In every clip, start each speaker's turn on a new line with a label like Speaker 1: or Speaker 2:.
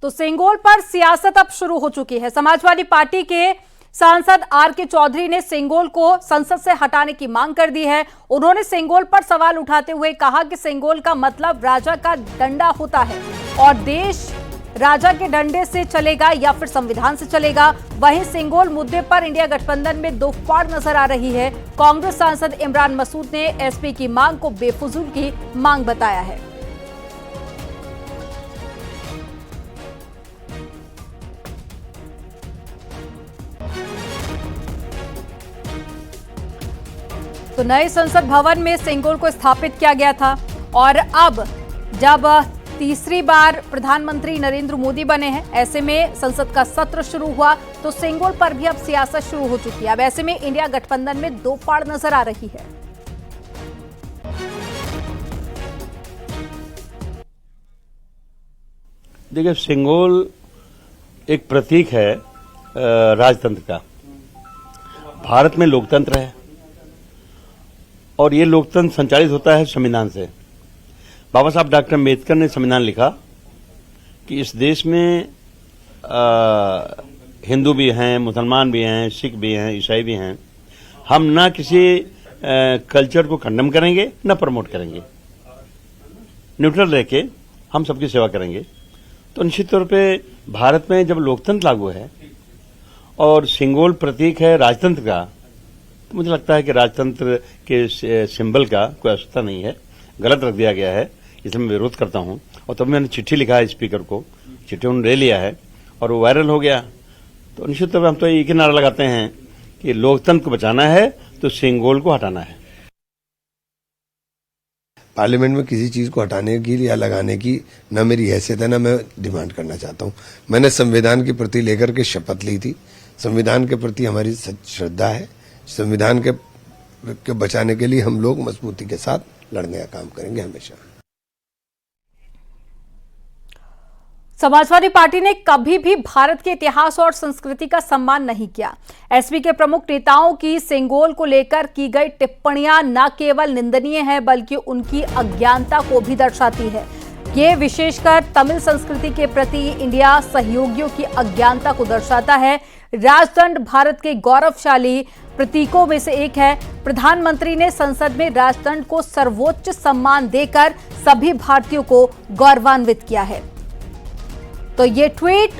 Speaker 1: तो सेंगोल पर सियासत अब शुरू हो चुकी है। समाजवादी पार्टी के सांसद आर.के. चौधरी ने सेंगोल को संसद से हटाने की मांग कर दी है। उन्होंने सेंगोल पर सवाल उठाते हुए कहा कि सेंगोल का मतलब राजा का डंडा होता है और देश राजा के डंडे से चलेगा या फिर संविधान से चलेगा। वहीं सेंगोल मुद्दे पर इंडिया गठबंधन में दो फाड़ नजर आ रही है। कांग्रेस सांसद इमरान मसूद ने एसपी की मांग को बेफिजूल की मांग बताया है। तो नए संसद भवन में सेंगोल को स्थापित किया गया था और अब जब तीसरी बार प्रधानमंत्री नरेंद्र मोदी बने हैं, ऐसे में संसद का सत्र शुरू हुआ तो सेंगोल पर भी अब सियासत शुरू हो चुकी है। अब ऐसे में इंडिया गठबंधन में दो फाड़ नजर आ रही है।
Speaker 2: देखिए, सेंगोल एक प्रतीक है राजतंत्र का। भारत में लोकतंत्र है और ये लोकतंत्र संचालित होता है संविधान से। बाबा साहब डॉक्टर अम्बेडकर ने संविधान लिखा कि इस देश में हिंदू भी हैं, मुसलमान भी हैं, सिख भी हैं, ईसाई भी हैं। हम ना किसी कल्चर को कंडेम करेंगे ना प्रमोट करेंगे, न्यूट्रल रह के हम सबकी सेवा करेंगे। तो निश्चित तौर पे भारत में जब लोकतंत्र लागू है और सेंगोल प्रतीक है राजतंत्र का, तो मुझे लगता है कि राजतंत्र के सिंबल का कोई आवश्यकता नहीं है, गलत रख दिया गया है, इसलिए मैं विरोध करता हूं। और तब मैंने चिट्ठी लिखा है स्पीकर को, चिट्ठी उन्होंने ले लिया है और वो वायरल हो गया। तो निश्चित तौर पर हम तो एक ही नारा लगाते हैं कि लोकतंत्र को बचाना है तो सेंगोल को हटाना है।
Speaker 3: पार्लियामेंट में किसी चीज को हटाने की या लगाने की न मेरी हैसियत है, न मैं डिमांड करना चाहता हूं। मैंने संविधान के प्रति लेकर के शपथ ली थी। संविधान के प्रति हमारी श्रद्धा है। संविधान के बचाने के लिए हम लोग मजबूती के साथ लड़ने का काम करेंगे हमेशा।
Speaker 1: समाजवादी पार्टी ने कभी भी भारत के इतिहास और संस्कृति का सम्मान नहीं किया। एसपी के प्रमुख नेताओं की सेंगोल को लेकर की गई टिप्पणियां न केवल निंदनीय है बल्कि उनकी अज्ञानता को भी दर्शाती है। ये विशेषकर तमिल संस्कृति के प्रति इंडिया सहयोगियों की अज्ञानता को दर्शाता है। राजदंड भारत के गौरवशाली प्रतीकों में से एक है। प्रधानमंत्री ने संसद में राजदंड को सर्वोच्च सम्मान देकर सभी भारतीयों को गौरवान्वित किया है। तो ये ट्वीट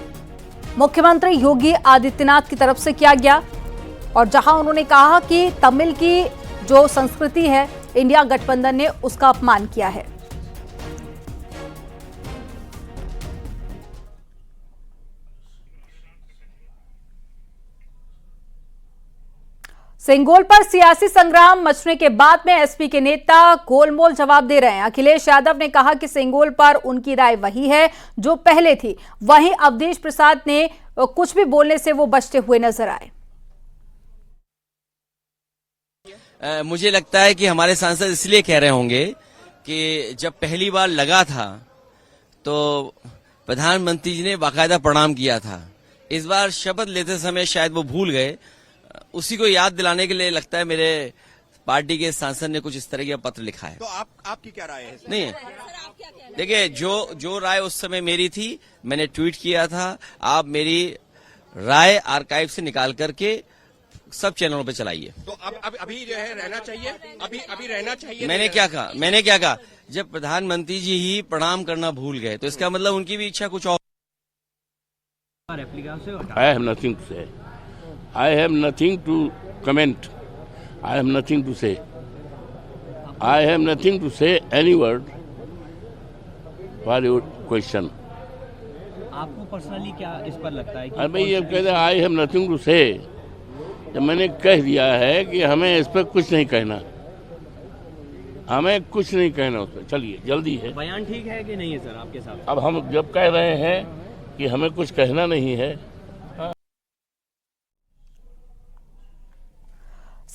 Speaker 1: मुख्यमंत्री योगी आदित्यनाथ की तरफ से किया गया और जहां उन्होंने कहा कि तमिल की जो संस्कृति है इंडिया गठबंधन ने उसका अपमान किया है। सेंगोल पर सियासी संग्राम मचने के बाद में एसपी के नेता गोलमोल जवाब दे रहे हैं। अखिलेश यादव ने कहा कि सेंगोल पर उनकी राय वही है जो पहले थी। वहीं अवधेश प्रसाद ने कुछ भी बोलने से वो बचते हुए नजर आए।
Speaker 4: मुझे लगता है कि हमारे सांसद इसलिए कह रहे होंगे कि जब पहली बार लगा था तो प्रधानमंत्री जी ने बाकायदा प्रणाम किया था। इस बार शपथ लेते समय शायद वो भूल गए। उसी को याद दिलाने के लिए लगता है मेरे पार्टी के सांसद ने कुछ इस तरह का पत्र लिखा है।
Speaker 5: तो आपकी क्या राय है?
Speaker 4: नहीं, देखिए जो राय उस समय मेरी थी मैंने ट्वीट किया था। आप मेरी राय आर्काइव से निकाल करके सब चैनलों पे चलाइए।
Speaker 5: तो अब अभी जो है रहना चाहिए, अभी रहना चाहिए।
Speaker 4: मैंने क्या कहा जब प्रधानमंत्री जी ही प्रणाम करना भूल गए तो इसका मतलब उनकी भी इच्छा कुछ और।
Speaker 6: I have nothing to say. I have nothing to comment. I have nothing to say. I have nothing to say any word for your question.
Speaker 7: आपको पर्सनली क्या इस पर लगता है कि
Speaker 6: अरे भाई ये कहते हैं I have nothing to say। जब मैंने कह दिया है कि हमें इस पर कुछ नहीं कहना, हमें कुछ नहीं कहना उस पर। चलिए जल्दी है।
Speaker 7: बयान ठीक है कि नहीं है सर आपके साथ?
Speaker 6: अब हम जब कह रहे हैं कि हमें कुछ कहना नहीं है।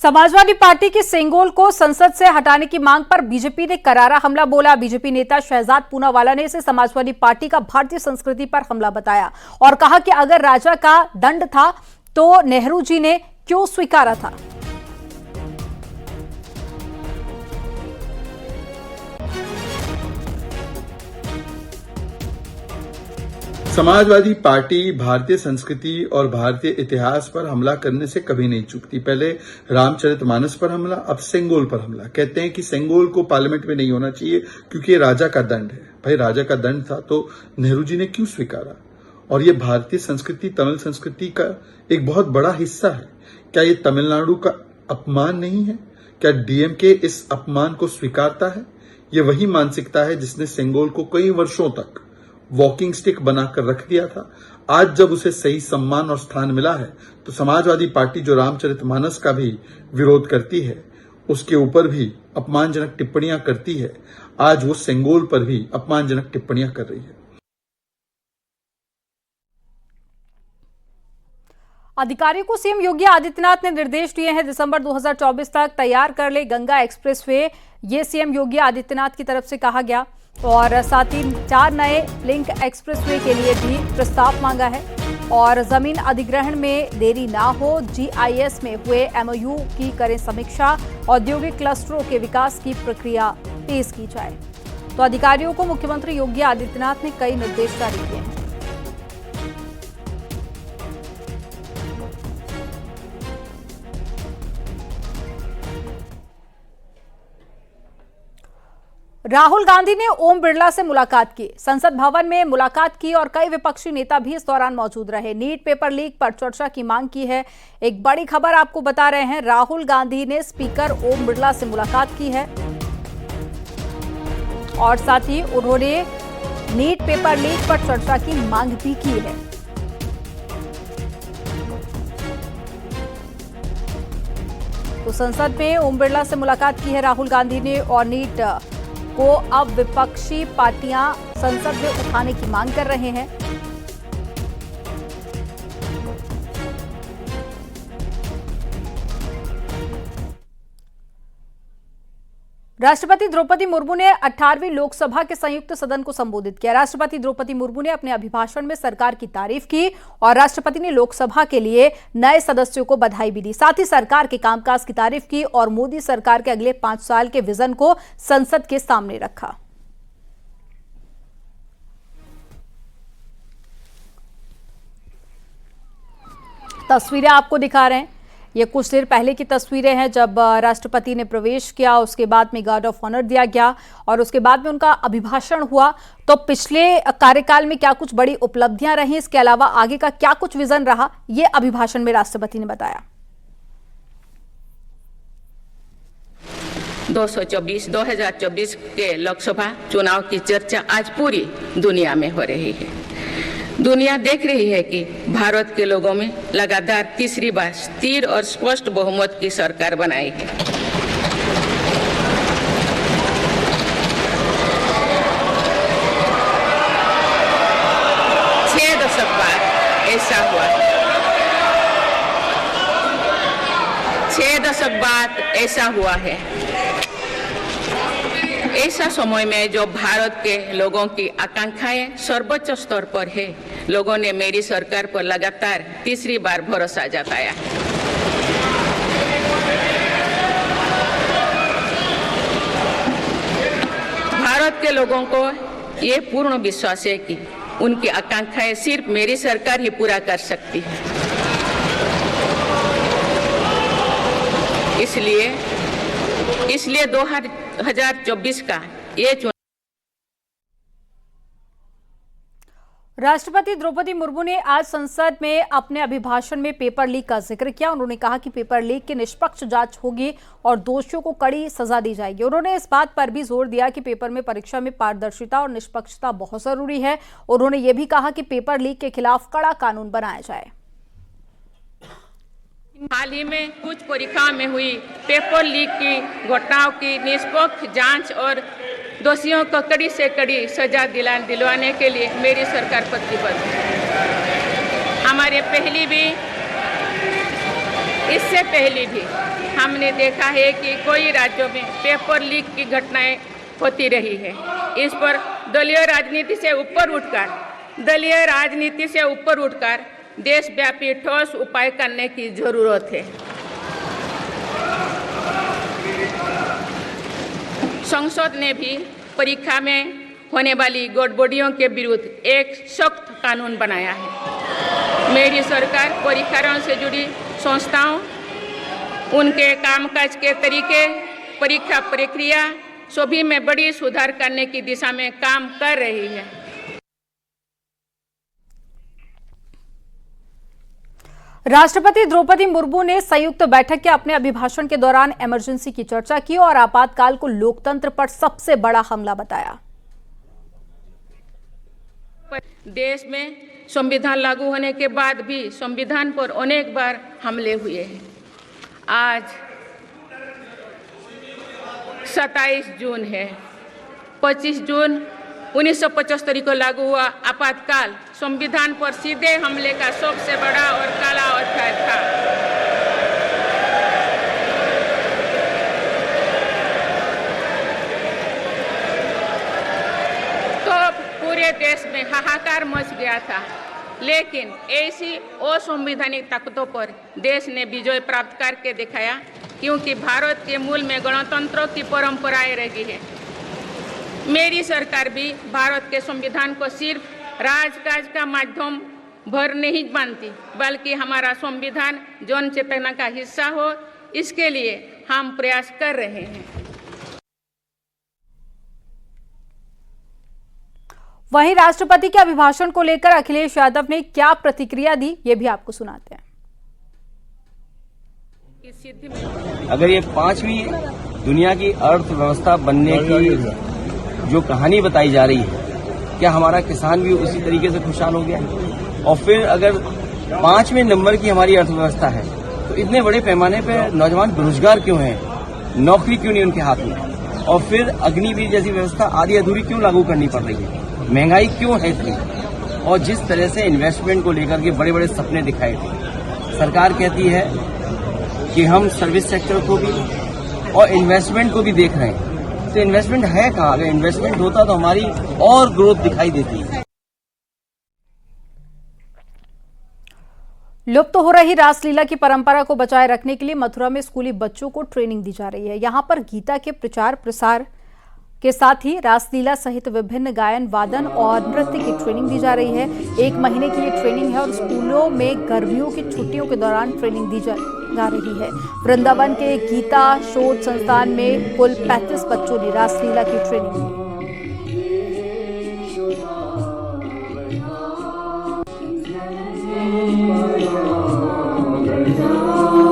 Speaker 1: समाजवादी पार्टी की सेंगोल को संसद से हटाने की मांग पर बीजेपी ने करारा हमला बोला। बीजेपी नेता शहजाद पूनावाला ने इसे समाजवादी पार्टी का भारतीय संस्कृति पर हमला बताया और कहा कि अगर राजा का दंड था तो नेहरू जी ने क्यों स्वीकारा था।
Speaker 8: समाजवादी पार्टी भारतीय संस्कृति और भारतीय इतिहास पर हमला करने से कभी नहीं चूकती। पहले रामचरितमानस पर हमला, अब सेंगोल पर हमला। कहते हैं कि सेंगोल को पार्लियामेंट में नहीं होना चाहिए क्योंकि ये राजा का दंड है। भाई राजा का दंड था तो नेहरू जी ने क्यों स्वीकारा? और ये भारतीय संस्कृति, तमिल संस्कृति का एक बहुत बड़ा हिस्सा है। क्या ये तमिलनाडु का अपमान नहीं है? क्या डीएमके इस अपमान को स्वीकारता है? ये वही मानसिकता है जिसने सेंगोल को कई वर्षों तक वॉकिंग स्टिक बनाकर रख दिया था। आज जब उसे सही सम्मान और स्थान मिला है तो समाजवादी पार्टी जो रामचरितमानस का भी विरोध करती है, उसके ऊपर भी अपमानजनक टिप्पणियां करती है, आज वो सेंगोल पर भी अपमानजनक टिप्पणियां कर रही है।
Speaker 1: अधिकारियों को सीएम योगी आदित्यनाथ ने निर्देश दिए हैं, दिसंबर 2024 तक तैयार कर ले गंगा एक्सप्रेसवे। ये सीएम योगी आदित्यनाथ की तरफ से कहा गया। और साथ ही 4 नए लिंक एक्सप्रेसवे के लिए भी प्रस्ताव मांगा है। और जमीन अधिग्रहण में देरी ना हो, जीआईएस में हुए एमओयू की करें समीक्षा, औद्योगिक क्लस्टरों के विकास की प्रक्रिया तेज की जाए। तो अधिकारियों को मुख्यमंत्री योगी आदित्यनाथ ने कई निर्देश जारी किए हैं। राहुल गांधी ने ओम बिरला से मुलाकात की, संसद भवन में मुलाकात की और कई विपक्षी नेता भी इस दौरान मौजूद रहे। नीट पेपर लीक पर चर्चा की मांग की है। एक बड़ी खबर आपको बता रहे हैं, राहुल गांधी ने स्पीकर ओम बिरला से मुलाकात की है और साथ ही उन्होंने नीट पेपर लीक पर चर्चा की मांग भी की है। तो संसद में ओम बिरला से मुलाकात की है राहुल गांधी ने और नीट को अब विपक्षी पार्टियां संसद में उठाने की मांग कर रहे हैं। राष्ट्रपति द्रौपदी मुर्मू ने 18वीं लोकसभा के संयुक्त सदन को संबोधित किया। राष्ट्रपति द्रौपदी मुर्मू ने अपने अभिभाषण में सरकार की तारीफ की और राष्ट्रपति ने लोकसभा के लिए नए सदस्यों को बधाई भी दी। साथ ही सरकार के कामकाज की तारीफ की और मोदी सरकार के अगले 5 साल के विजन को संसद के सामने रखा। तस्वीरें आपको दिखा रहे हैं, ये कुछ देर पहले की तस्वीरें हैं जब राष्ट्रपति ने प्रवेश किया, उसके बाद में गार्ड ऑफ ऑनर दिया गया और उसके बाद में उनका अभिभाषण हुआ। तो पिछले कार्यकाल में क्या कुछ बड़ी उपलब्धियां रही, इसके अलावा आगे का क्या कुछ विजन रहा, ये अभिभाषण में राष्ट्रपति ने बताया।
Speaker 9: 2024 के लोकसभा चुनाव की चर्चा आज पूरी दुनिया में हो रही है। दुनिया देख रही है कि भारत के लोगों में लगातार तीसरी बार स्थिर और स्पष्ट बहुमत की सरकार बनाई है। छह दशक बाद ऐसा हुआ। 6 दशक बाद ऐसा हुआ है। ऐसा समय में जो भारत के लोगों की आकांक्षाएं सर्वोच्च स्तर पर है, लोगों ने मेरी सरकार पर लगातार तीसरी बार भरोसा जताया है। भारत के लोगों को ये पूर्ण विश्वास है कि उनकी आकांक्षाएं सिर्फ मेरी सरकार ही पूरा कर सकती है। इसलिए 2024 का ये चुनाव।
Speaker 1: राष्ट्रपति द्रौपदी मुर्मू ने आज संसद में अपने अभिभाषण में पेपर लीक का जिक्र किया। उन्होंने कहा कि पेपर लीक की निष्पक्ष जांच होगी और दोषियों को कड़ी सजा दी जाएगी। उन्होंने इस बात पर भी जोर दिया कि पेपर में परीक्षा में पारदर्शिता और निष्पक्षता बहुत जरूरी है। उन्होंने ये भी कहा कि पेपर लीक के खिलाफ कड़ा कानून बनाया जाए।
Speaker 9: हाल ही में कुछ परीक्षाओं में हुई पेपर लीक की घटनाओं की निष्पक्ष जांच और दोषियों को कड़ी से कड़ी सजा दिलवाने के लिए मेरी सरकार प्रतिबद्ध है। इससे पहले भी हमने देखा है कि कई राज्यों में पेपर लीक की घटनाएं होती रही है। इस पर दलीय राजनीति से ऊपर उठकर देशव्यापी ठोस उपाय करने की जरूरत है। संसद ने भी परीक्षा में होने वाली गड़बड़ियों के विरुद्ध एक सख्त कानून बनाया है। मेरी सरकार परीक्षाओं से जुड़ी संस्थाओं, उनके कामकाज के तरीके, परीक्षा प्रक्रिया सभी में बड़ी सुधार करने की दिशा में काम कर रही है।
Speaker 1: राष्ट्रपति द्रौपदी मुर्मू ने संयुक्त बैठक के अपने अभिभाषण के दौरान इमरजेंसी की चर्चा की और आपातकाल को लोकतंत्र पर सबसे बड़ा हमला बताया।
Speaker 9: देश में संविधान लागू होने के बाद भी संविधान पर अनेक बार हमले हुए हैं। आज 27 जून है। 25 जून 1975 को लागू हुआ आपातकाल संविधान पर सीधे हमले का सबसे बड़ा और काला अध्याय था। तो पूरे देश में हाहाकार मच गया था, लेकिन ऐसी असंवैधानिक ताकतों पर देश ने विजय प्राप्त करके दिखाया, क्योंकि भारत के मूल में गणतंत्र की परंपराएं रही है। मेरी सरकार भी भारत के संविधान को सिर्फ राजकाज का माध्यम भर नहीं मानती, बल्कि हमारा संविधान जन चेतना का हिस्सा हो, इसके लिए हम प्रयास कर रहे हैं।
Speaker 1: वहीं राष्ट्रपति के अभिभाषण को लेकर अखिलेश यादव ने क्या प्रतिक्रिया दी, ये भी आपको सुनाते हैं।
Speaker 4: अगर ये 5वीं दुनिया की अर्थव्यवस्था बनने की जो कहानी बताई जा रही है, क्या हमारा किसान भी उसी तरीके से खुशहाल हो गया? और फिर अगर 5वें नंबर की हमारी अर्थव्यवस्था है, तो इतने बड़े पैमाने पर नौजवान बेरोजगार क्यों हैं? नौकरी क्यों नहीं उनके हाथ में? और फिर अग्निवीर जैसी व्यवस्था आधी अधूरी क्यों लागू करनी पड़ रही है? महंगाई क्यों है इतनी? और जिस तरह से इन्वेस्टमेंट को लेकर के बड़े बड़े सपने दिखाए थे, सरकार कहती है कि हम सर्विस सेक्टर को भी और इन्वेस्टमेंट को भी देख रहे हैं। तो इन्वेस्टमेंट है कहाँ? अगर इन्वेस्टमेंट होता तो हमारी और ग्रोथ दिखाई देती है।
Speaker 1: लुप्त हो रही रासलीला की परंपरा को बचाए रखने के लिए मथुरा में स्कूली बच्चों को ट्रेनिंग दी जा रही है। यहां पर गीता के प्रचार प्रसार के साथ ही रासलीला सहित विभिन्न गायन, वादन और नृत्य की ट्रेनिंग दी जा रही है। 1 महीने की ये ट्रेनिंग है और स्कूलों में गर्मियों की छुट्टियों के दौरान ट्रेनिंग दी जा रही है। वृंदावन के गीता शोध संस्थान में कुल 35 बच्चों ने रासलीला की ट्रेनिंग ली।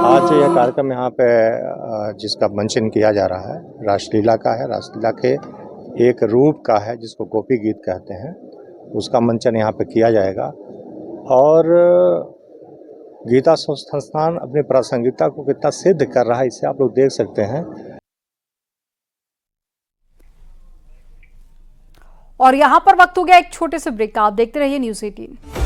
Speaker 10: आज यह कार्यक्रम यहाँ पे जिसका मंचन किया जा रहा है रासलीला का है। रासलीला के एक रूप का है जिसको गोपी गीत कहते हैं, उसका मंचन यहाँ पे किया जाएगा। और गीता संस्थान अपनी प्रासंगिकता को कितना सिद्ध कर रहा है, इसे आप लोग देख सकते हैं।
Speaker 1: और यहाँ पर वक्त हो गया एक छोटे से ब्रेक का। आप देखते रहिए न्यूज़ 18।